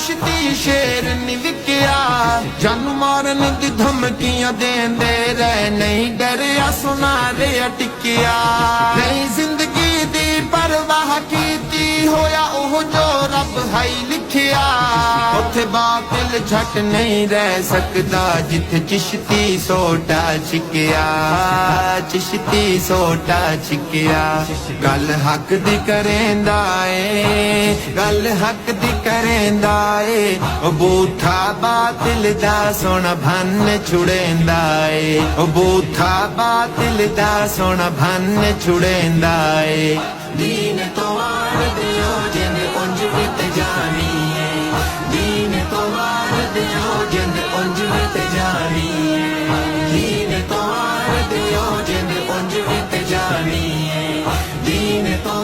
चिश्ती शेर नी विकिया जान मारन दी धमकियां देंदे रहे नहीं डरिया सुना रे टिकिया नहीं जिंदगी दी परवाह कीती होया ओह जो रब हाई लिखिया उथे बातिल झट नहीं रह सकदा जिथे चिश्ती सोटा छिकिया चिश्ती सोटा छिकिया गल हक दी करेंदा ए गल हक दी करेंदा ए ओ बूथा बातिल दा सोना भन छुड़ेंदा ए ओ बूथा बातिल दा सोना भन छुड़ेंदा ए दीन तो वार दियो जिंद उंज वित जानी है दीन तो वार दियो जिंद उंज वित जानी है दीन तो वार दियो जिंद उंज वित जानी है दीन तो